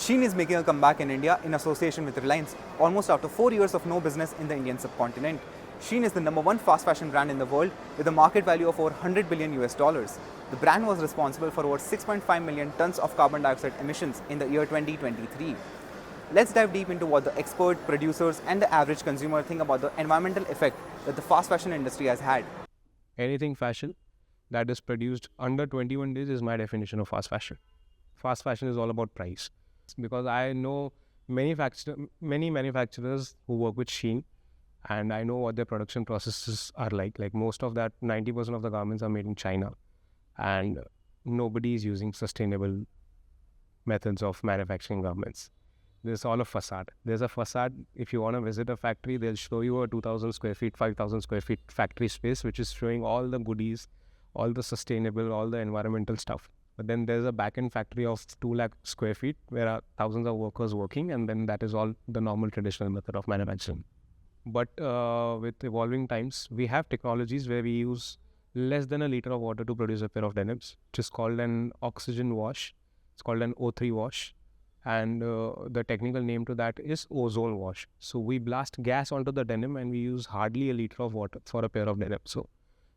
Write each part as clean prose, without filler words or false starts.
Shein is making a comeback in India in association with Reliance, almost after 4 years of no business in the Indian subcontinent. Shein is the number one fast fashion brand in the world with a market value of over 100 billion US dollars. The brand was responsible for over 6.5 million tons of carbon dioxide emissions in the year 2023. Let's dive deep into what the expert, producers, and the average consumer think about the environmental effect that the fast fashion industry has had. Anything fashion that is produced under 21 days is my definition of fast fashion. Fast fashion is all about price. Because I know many manufacturers who work with Shein, and I know what their production processes are like. Like most of that, 90% of the garments are made in China, and nobody is using sustainable methods of manufacturing garments. There's all a facade. There's a facade. If you want to visit a factory, they'll show you a 2,000 square feet, 5,000 square feet factory space, which is showing all the goodies, all the sustainable, all the environmental stuff. But then there's a back-end factory of 2 lakh square feet where thousands of workers working, and then that is all the normal traditional method of manufacturing. But with evolving times, we have technologies where we use less than a liter of water to produce a pair of denims, which is called an oxygen wash. It's called an O3 wash. And the technical name to that is ozone wash. So we blast gas onto the denim and we use hardly a liter of water for a pair of denim. So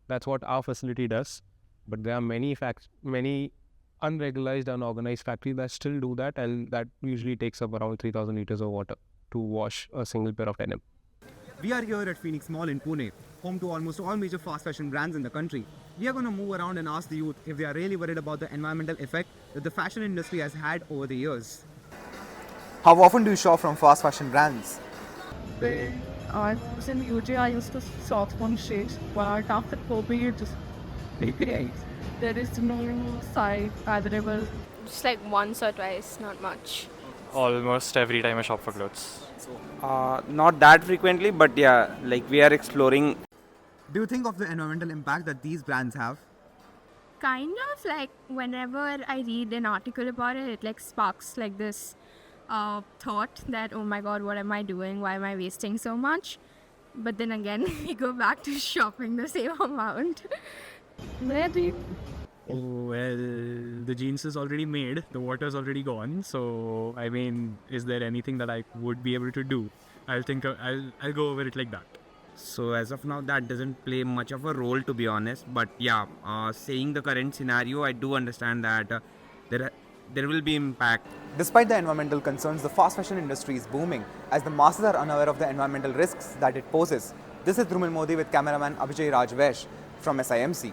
that's what our facility does. But there are many unregularized, unorganized factories that still do that, and that usually takes up around 3,000 liters of water to wash a single pair of denim. We are here at Phoenix Mall in Pune, home to almost all major fast fashion brands in the country. We are going to move around and ask the youth if they are really worried about the environmental effect that the fashion industry has had over the years. How often do you shop from fast fashion brands? When I was in UJ, I used to shop from Shades, but after COVID, it just there is no site available. Just like once or twice, not much. Almost every time I shop for clothes. Not that frequently, but yeah, like we are exploring. Do you think of the environmental impact that these brands have? Kind of like whenever I read an article about it, it like sparks like this thought that, oh my god, what am I doing? Why am I wasting so much? But then again, we go back to shopping the same amount. Where do you Well, the jeans is already made, the water's already gone. So, I mean, is there anything that I would be able to do? I'll go over it like that. So as of now, that doesn't play much of a role, to be honest. But yeah, saying the current scenario, I do understand that there will be impact. Despite the environmental concerns, the fast fashion industry is booming as the masses are unaware of the environmental risks that it poses. This is Drumil Modi with cameraman Abhijay Rajvesh from SIMC.